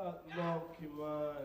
Loki man.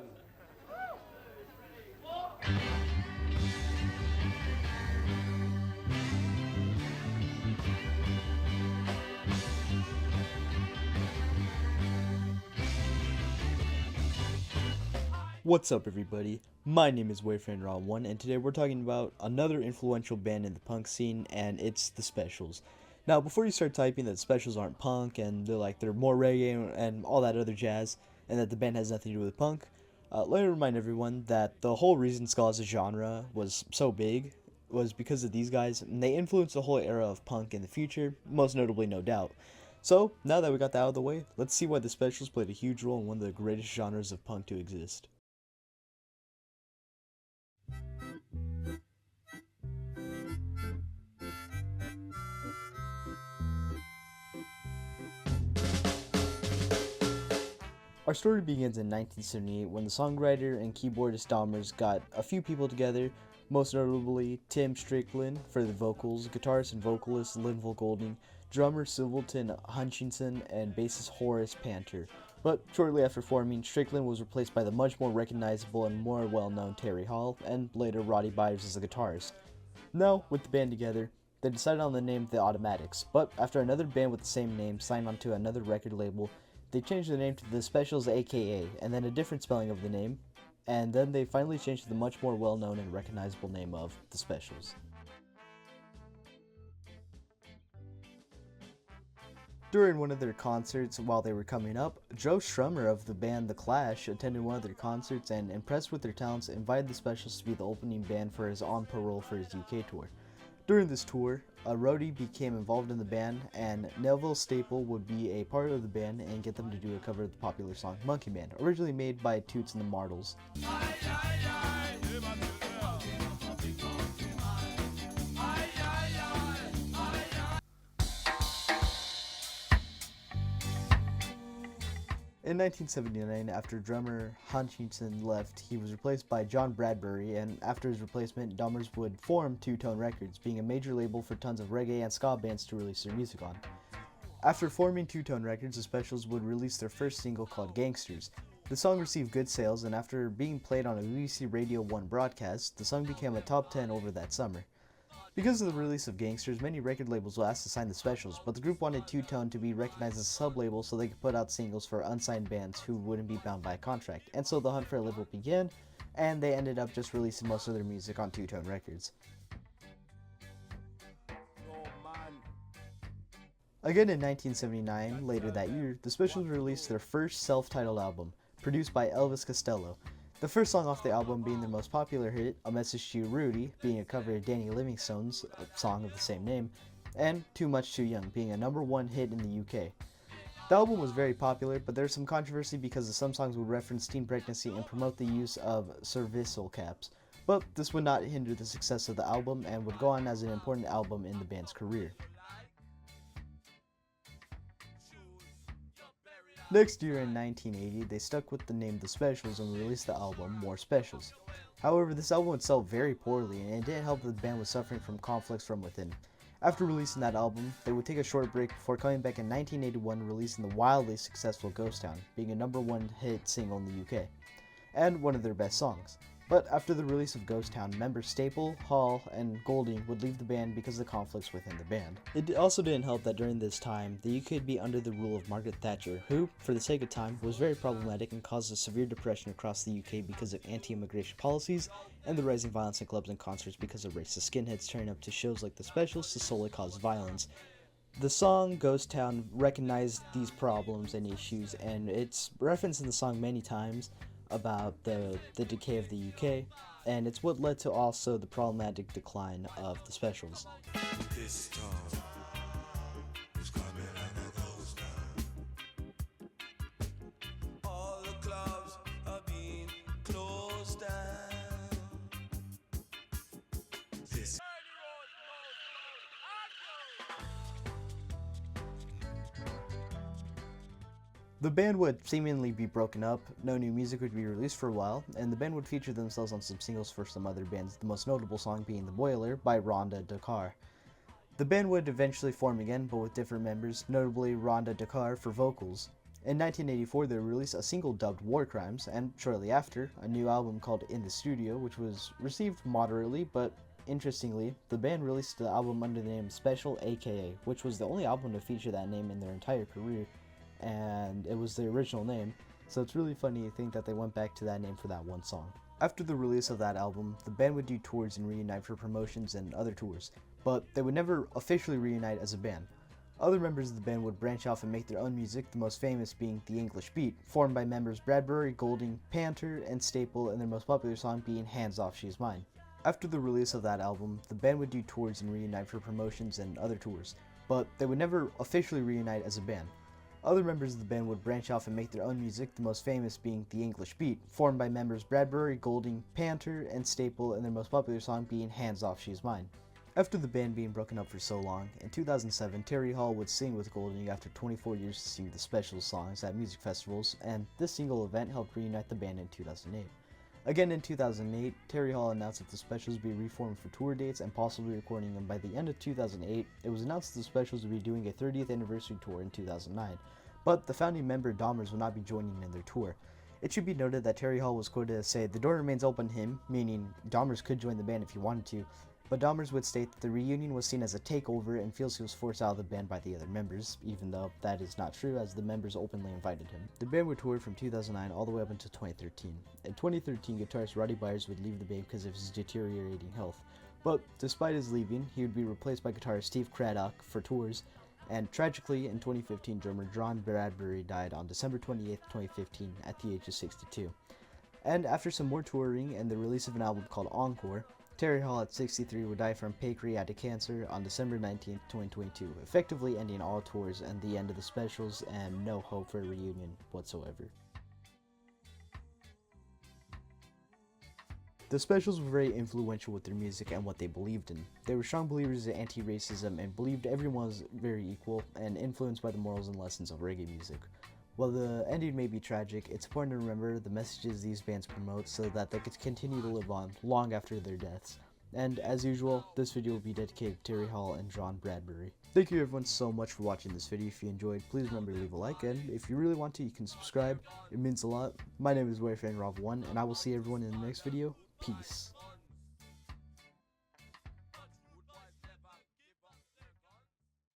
What's up, everybody? My name is Wayfriend1, and today we're talking about another influential band in the punk scene, and it's the Specials. Now, before you start typing that the Specials aren't punk and they're more reggae and all that other jazz, and that the band has nothing to do with punk, let me remind everyone that the whole reason ska as a genre was so big was because of these guys, and they influenced the whole era of punk in the future, most notably No Doubt. So, now that we got that out of the way, let's see why the Specials played a huge role in one of the greatest genres of punk to exist. Our story begins in 1978 when the songwriter and keyboardist Dahmers got a few people together, most notably Tim Strickland for the vocals, guitarist and vocalist Linval Golding, drummer Sylvester Hutchinson, and bassist Horace Panter. But shortly after forming, Strickland was replaced by the much more recognizable and more well-known Terry Hall, and later Roddy Byers as the guitarist. Now, with the band together, they decided on the name The Automatics, but after another band with the same name signed onto another record label, they changed the name to The Specials aka, and then a different spelling of the name, and then they finally changed to the much more well-known and recognizable name of The Specials. During one of their concerts while they were coming up, Joe Strummer of the band The Clash attended one of their concerts and, impressed with their talents, invited The Specials to be the opening band for his On Parole for his UK tour. During this tour, a roadie became involved in the band, and Neville Staple would be a part of the band and get them to do a cover of the popular song Monkey Man, originally made by Toots and the Martles. In 1979, after drummer Hutchinson left, he was replaced by John Bradbury, and after his replacement, Dahmers would form Two Tone Records, being a major label for tons of reggae and ska bands to release their music on. After forming Two Tone Records, the Specials would release their first single called Gangsters. The song received good sales, and after being played on a BBC Radio 1 broadcast, the song became a top 10 over that summer. Because of the release of Gangsters, many record labels were asked to sign the Specials, but the group wanted Two Tone to be recognized as a sub-label so they could put out singles for unsigned bands who wouldn't be bound by a contract, and so the hunt for a label began, and they ended up just releasing most of their music on Two Tone Records. Again in 1979, later that year, the Specials released their first self-titled album, produced by Elvis Costello. The first song off the album being their most popular hit, A Message to You, Rudy, being a cover of Danny Livingstone's song of the same name, and Too Much Too Young being a #1 hit in the UK. The album was very popular, but there was some controversy because some songs would reference teen pregnancy and promote the use of cervical caps, but this would not hinder the success of the album and would go on as an important album in the band's career. Next year in 1980, they stuck with the name The Specials and released the album More Specials. However, this album would sell very poorly, and it didn't help that the band was suffering from conflicts from within. After releasing that album, they would take a short break before coming back in 1981 releasing the wildly successful Ghost Town, being a #1 hit single in the UK, and one of their best songs. But after the release of Ghost Town, members Staple, Hall, and Golding would leave the band because of the conflicts within the band. It also didn't help that during this time, the UK would be under the rule of Margaret Thatcher, who, for the sake of time, was very problematic and caused a severe depression across the UK because of anti-immigration policies and the rising violence in clubs and concerts because of racist skinheads turning up to shows like the Specials to solely cause violence. The song Ghost Town recognized these problems and issues, and it's referenced in the song many times about the decay of the UK, and it's what led to also the problematic decline of the Specials. This time is coming out of Ghost Town. All the clubs are being closed down. This The band would seemingly be broken up, no new music would be released for a while, and the band would feature themselves on some singles for some other bands, the most notable song being The Boiler by Rhonda Dakar. The band would eventually form again, but with different members, notably Rhonda Dakar for vocals. In 1984, they released a single dubbed War Crimes, and shortly after, a new album called In the Studio, which was received moderately, but interestingly, the band released the album under the name Special AKA, which was the only album to feature that name in their entire career, and it was the original name, so it's really funny to think that they went back to that name for that one song. After the release of that album, the band would do tours and reunite for promotions and other tours, but they would never officially reunite as a band. Other members of the band would branch off and make their own music, the most famous being The English Beat, formed by members Bradbury, Golding, Panther, and Staple, and their most popular song being Hands Off She's Mine. After the release of that album, the band would do tours and reunite for promotions and other tours, but they would never officially reunite as a band. Other members of the band would branch off and make their own music, the most famous being The English Beat, formed by members Bradbury, Golding, Panther, and Staple, and their most popular song being Hands Off She's Mine. After the band being broken up for so long, in 2007, Terry Hall would sing with Golding after 24 years to sing the special songs at music festivals, and this single event helped reunite the band in 2008. Again in 2008, Terry Hall announced that the Specials would be reformed for tour dates and possibly recording them by the end of 2008. It was announced that the Specials would be doing a 30th anniversary tour in 2009, but the founding member Dahmers would not be joining in their tour. It should be noted that Terry Hall was quoted as saying, "The door remains open to him," meaning Dahmers could join the band if he wanted to, but Dahmers would state that the reunion was seen as a takeover and feels he was forced out of the band by the other members, even though that is not true as the members openly invited him. The band would tour from 2009 all the way up until 2013. In 2013, guitarist Roddy Byers would leave the band because of his deteriorating health, but despite his leaving, he would be replaced by guitarist Steve Craddock for tours, and tragically, in 2015, drummer John Bradbury died on December 28, 2015 at the age of 62. And after some more touring and the release of an album called Encore, Terry Hall at 63 would die from pancreatic cancer on December 19, 2022, effectively ending all tours and the end of the Specials and no hope for a reunion whatsoever. The Specials were very influential with their music and what they believed in. They were strong believers in anti-racism and believed everyone was very equal and influenced by the morals and lessons of reggae music. While the ending may be tragic, it's important to remember the messages these bands promote so that they could continue to live on long after their deaths. And as usual, this video will be dedicated to Terry Hall and John Bradbury. Thank you everyone so much for watching this video. If you enjoyed, please remember to leave a like, and if you really want to, you can subscribe. It means a lot. My name is Wayfan Rob1, and I will see everyone in the next video. Peace.